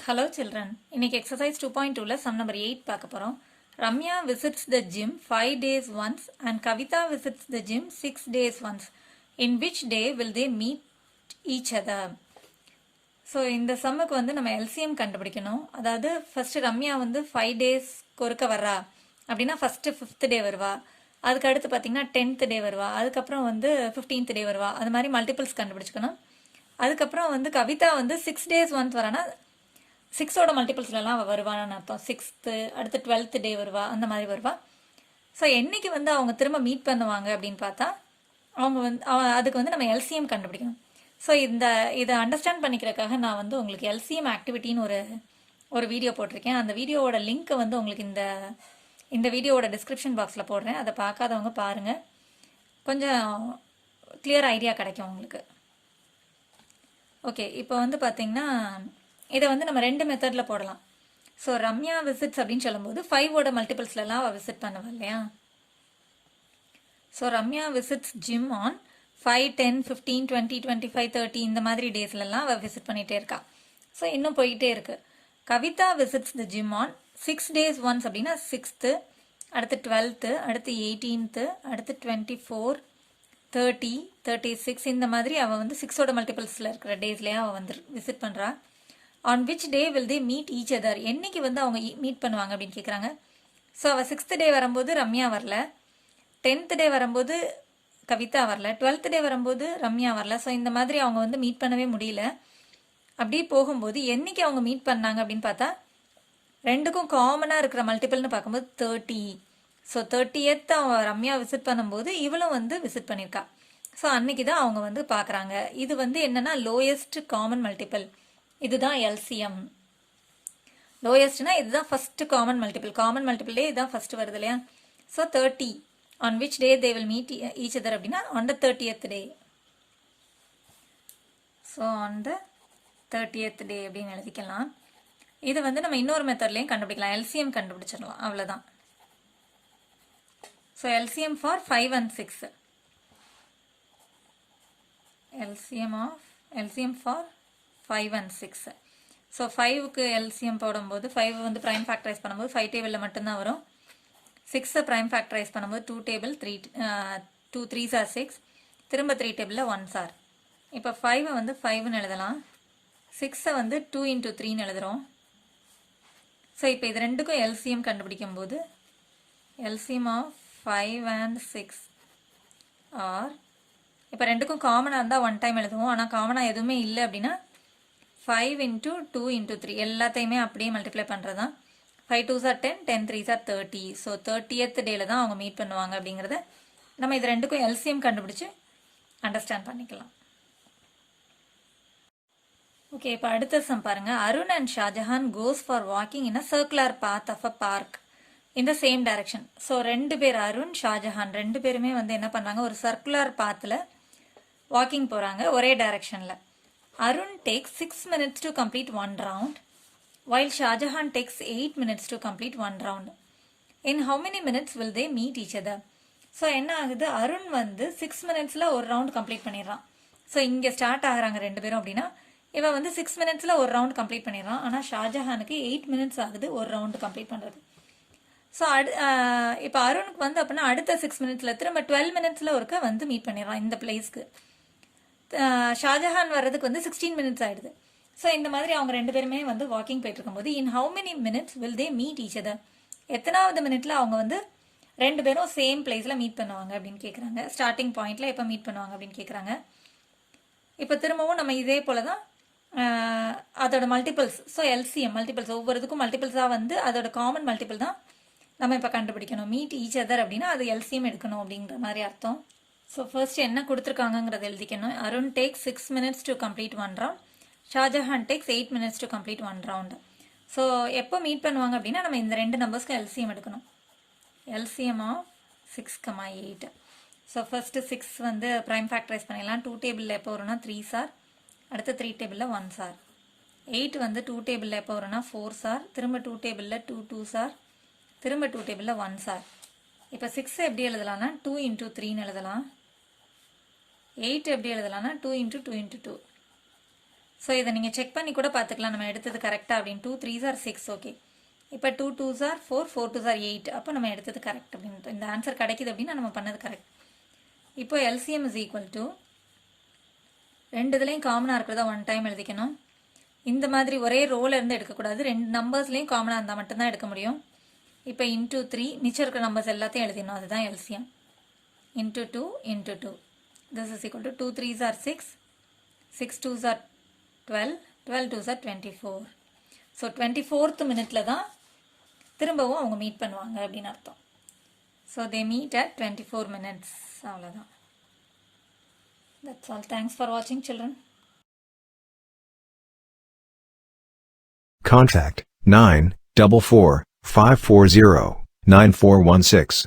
Hello children. இன்னைக்கு exercise 2.2ல sum number 8 பார்க்க போறோம். Ramya visits the gym 5 days once and Kavita visits the gym 6 days once. In which day will they meet each other? So இந்த சம்முக்கு வந்து நம்ம LCM கண்டுபிடிக்கணும். அதாவது first Ramya வந்து 5 days ஒருக்க வர்றா அப்படின்னா ஃபர்ஸ்ட் 5th டே வருவா. அதுக்கு அடுத்து பார்த்தீங்கன்னா 10th டே வருவா. அதுக்கப்புறம் வந்து 15th டே வருவா. அது மாதிரி மல்டிபிள்ஸ் கண்டுபிடிச்சிக்கணும். அதுக்கப்புறம் வந்து கவிதா வந்து 6 days once வரானா 6ஓட மல்டிபிள்ஸ்லாம் அவள் வருவான்னு அர்த்தம். 6th அடுத்து 12th டே வருவா, அந்த மாதிரி வருவா. ஸோ என்னைக்கு வந்து அவங்க திரும்ப மீட் பண்ணுவாங்க அப்படின்னு பார்த்தா அவங்க வந்து அதுக்கு வந்து நம்ம எல்சிஎம் கண்டுபிடிக்கணும். ஸோ இதை அண்டர்ஸ்டாண்ட் பண்ணிக்கிறதுக்காக நான் வந்து உங்களுக்கு எல்சிஎம் ஆக்டிவிட்டின்னு ஒரு வீடியோ போட்டிருக்கேன். அந்த வீடியோவோட லிங்க்கை வந்து உங்களுக்கு இந்த வீடியோவோட டிஸ்கிரிப்ஷன் பாக்ஸில் போடுறேன். அதை பார்க்காதவங்க பாருங்கள், கொஞ்சம் கிளியர் ஐடியா கிடைக்கும் உங்களுக்கு. ஓகே, இப்போ வந்து பார்த்தீங்கன்னா இதை வந்து நம்ம 2 மெத்தடில் போடலாம். ஸோ ரம்யா விசிட்ஸ் அப்படின்னு சொல்லும்போது 5ஓட மல்டிபிள்ஸ்லாம் அவள் விசிட் பண்ணுவா இல்லையா. So Ramya visits gym on 5, 10, 15, 20, 25, 30 இந்த மாதிரி டேஸ்லலாம் அவள் விசிட் பண்ணிகிட்டே இருக்கா. ஸோ இன்னும் போயிட்டே இருக்கு. Kavitha visits the gym on 6 days once அப்படின்னா 6th, அடுத்து 12th, அடுத்து 18th, அடுத்து 24, 30, 36 இந்த மாதிரி அவள் வந்து 6ஓட மல்டிபிள்ஸில் இருக்கிற டேஸ்லேயே அவள் வந்து விசிட் பண்ணுறா. On which day will they meet each other, என்னைக்கு வந்து அவங்க மீட் பண்ணுவாங்க அப்படின்னு கேட்குறாங்க. ஸோ அவள் 6th டே வரும்போது ரம்யா வரல, 10th டே வரும்போது கவிதா வரல, 12th டே வரும்போது ரம்யா வரல. ஸோ இந்த மாதிரி அவங்க வந்து மீட் பண்ணவே முடியல. அப்படி போகும்போது என்னைக்கு அவங்க மீட் பண்ணாங்க அப்படின்னு பார்த்தா ரெண்டுக்கும் காமனாக இருக்கிற மல்டிபிள்னு பார்க்கும்போது 30. ஸோ 30th அவன் ரம்யா விசிட் பண்ணும்போது இவளும் வந்து விசிட் பண்ணியிருக்கா. ஸோ அன்னைக்கு தான் அவங்க வந்து பார்க்குறாங்க. இது வந்து என்னன்னா லோயஸ்ட் காமன் மல்டிபிள், இதுதான் எல்சிஎம். லோயஸ்ட்னா இதுதான் ஃபர்ஸ்ட் காமன் மல்டிபிள் இதுதான் ஃபர்ஸ்ட் வருது இல்லையா. So 30 on which day they will meet each other அப்படின்னா on the 30th day. So on the 30th day அப்படின்னு எழுதிக்கலாம். இது வந்து நம்ம இன்னொரு மெத்தட்லையும் கண்டுபிடிக்கலாம், எல்சிஎம் கண்டுபிடிச்சிடலாம், அவ்வளோதான். So LCM for 5 and 6, LCM for 5 and 6. So 5க்கு எல்சிஎம் போடும்போது 5 வந்து ப்ரைம் ஃபேக்டரைஸ் பண்ணும்போது 5 டேபிளில் மட்டும்தான் வரும். 6 ப்ரைம் ஃபேக்டரைஸ் பண்ணும்போது 2 டேபிள் 2 3s are 6, திரும்ப 3 டேபிளில் 1s are. இப்போ 5 வந்து 5ன்னு எழுதலாம், 6 வந்து 2 into 3ன்னு எழுதுகிறோம். ஸோ இப்போ இது ரெண்டுக்கும் எல்சிஎம் கண்டுபிடிக்கும் போது எல்சிஎம் ஆஃப் 5 and 6 ஆர், இப்போ ரெண்டுக்கும் காமனாக இருந்தால் 1 டைம் எழுதுவோம். ஆனால் காமனாக எதுவுமே இல்லை அப்படின்னா 5 into 2 into 3 எல்லாத்தையுமே அப்படியே மல்டிப்ளை பண்ணுறது தான். 5 2s are 10, 10 3s are 30. So 30th டேல தான் அவங்க மீட் பண்ணுவாங்க அப்படிங்கிறத நம்ம இது ரெண்டுக்கும் எல்சிஎம் கண்டுபிடிச்சு அண்டர்ஸ்டாண்ட் பண்ணிக்கலாம். ஓகே, இப்போ அடுத்த சம் பாருங்க. Arun and Shahjahan goes for walking in a circular path of a park in the same direction. So 2 பேர் அருண் ஷாஜஹான் 2 பேருமே வந்து என்ன பண்ணுறாங்க, ஒரு சர்க்குலர் பாத்தில் வாக்கிங் போகிறாங்க ஒரே டைரக்ஷனில். Arun takes 6 minutes to complete 1 round, while Shahjahan takes 8 minutes to complete 1 round. In how many minutes will they meet each other? So என்ன ஆகுது, அருண் வந்து 6 minutesல ஒரு ரவுண்ட் கம்ப்ளீட் பண்ணிடுறான். ஸோ இங்கே ஸ்டார்ட் ஆகுறாங்க 2 பேரும் அப்படின்னா இவன் வந்து 6 minutesல ஒரு ரவுண்ட் கம்ப்ளீட் பண்ணிடுறான். ஆனால் ஷாஜஹானுக்கு 8 minutes ஆகுது ஒரு ரவுண்டு கம்ப்ளீட் பண்ணுறது. ஸோ இப்போ அருணுக்கு வந்து அப்படின்னா அடுத்த 6 minutesல திரும்ப 12 minutesல ஒருக்க வந்து மீட் பண்ணிடுறான் இந்த பிளேஸ்க்கு. ஷாஜஹான் வர்றதுக்கு வந்து 16 minutes ஆயிடுது. ஸோ இந்த மாதிரி அவங்க 2 பேருமே வந்து வாக்கிங் போயிட்டு இருக்கும்போது in how many minutes will they meet each other, எத்தனாவது மினிட்ல அவங்க வந்து 2 பேரும் சேம் பிளேஸில் மீட் பண்ணுவாங்க அப்படின்னு கேட்குறாங்க. ஸ்டார்டிங் பாயிண்ட்ல எப்போ மீட் பண்ணுவாங்க அப்படின்னு கேட்குறாங்க. இப்போ திரும்பவும் நம்ம இதே போல தான் அதோட மல்டிபிள்ஸ், ஸோ எல்சிஎம் மல்டிபிள்ஸ் ஒவ்வொருத்துக்கும் மல்டிபிள்ஸாக வந்து அதோட காமன் மல்டிபிள் தான் நம்ம இப்போ கண்டுபிடிக்கணும். மீட் ஈச் அதர் அப்படின்னா அது எல்சிஎம் எடுக்கணும் அப்படிங்கிற மாதிரி அர்த்தம். ஸோ ஃபர்ஸ்ட் என்ன கொடுத்துருக்காங்கிறத எழுதிக்கணும். Arun takes 6 minutes to complete 1 round, Shahjahan takes 8 minutes to complete 1 round. So எப்போ மீட் பண்ணுவாங்க அப்படின்னா நம்ம இந்த 2 நம்பர்ஸ்க்கு எல்சிஎம் எடுக்கணும். LCM of 6, 8. ஸோ ஃபர்ஸ்ட்டு 6 வந்து ப்ரைம் ஃபேக்டரைஸ் பண்ணிடலாம். 2 டேபிளில் எப்போ வரும்னா 3s are, அடுத்து 3 டேபிளில் 1s are. 8 வந்து 2 டேபிளில் எப்போ வரும்னா 4s are, திரும்ப 2 டேபிளில் 2 2s are, திரும்ப 2 டேபிளில் 1s are. இப்போ 6 எப்படி எழுதலாம்னா 2 into 3ன்னு எழுதலாம். 8 எப்படி எழுதலாம்னா 2 into 2 into 2. ஸோ இதை நீங்கள் செக் பண்ணி கூட பார்த்துக்கலாம் நம்ம எடுத்தது கரெக்டாக அப்படின்னு. 2 3s are 6 ஓகே. இப்போ 2 2s are 4 4 2s are 8 அப்போ நம்ம எடுத்தது கரெக்ட் அப்படின்னு இந்த ஆன்சர் கிடைக்குது அப்படின்னா நம்ம பண்ணது கரெக்ட். இப்போ LCM is equal to ரெண்டு இதுலேயும் காமனாக இருக்கிறத ஒன் டைம் எழுதிக்கணும். இந்த மாதிரி ஒரே ரோல இருந்து எடுக்கக்கூடாது, ரெண்டு நம்பர்ஸ்லேயும் காமனாக இருந்தால் மட்டும்தான் எடுக்க முடியும். இப்போ இன்டூ 3 மிச்சம் இருக்கிற நம்பர்ஸ் எல்லாத்தையும் எழுதிடணும், அதுதான் LCM. Into 2 into 2 this is equal to 2 3s are 6 6 2s are 12 12 2s are 24. So 24th மினிட்ல தான் திரும்பவும் அவங்க மீட் பண்ணுவாங்க அப்படின்னு அர்த்தம். So they meet at 24 minutes. அவ்வளோதான். That's all. Thanks for watching, children. Contact 944 540 9416.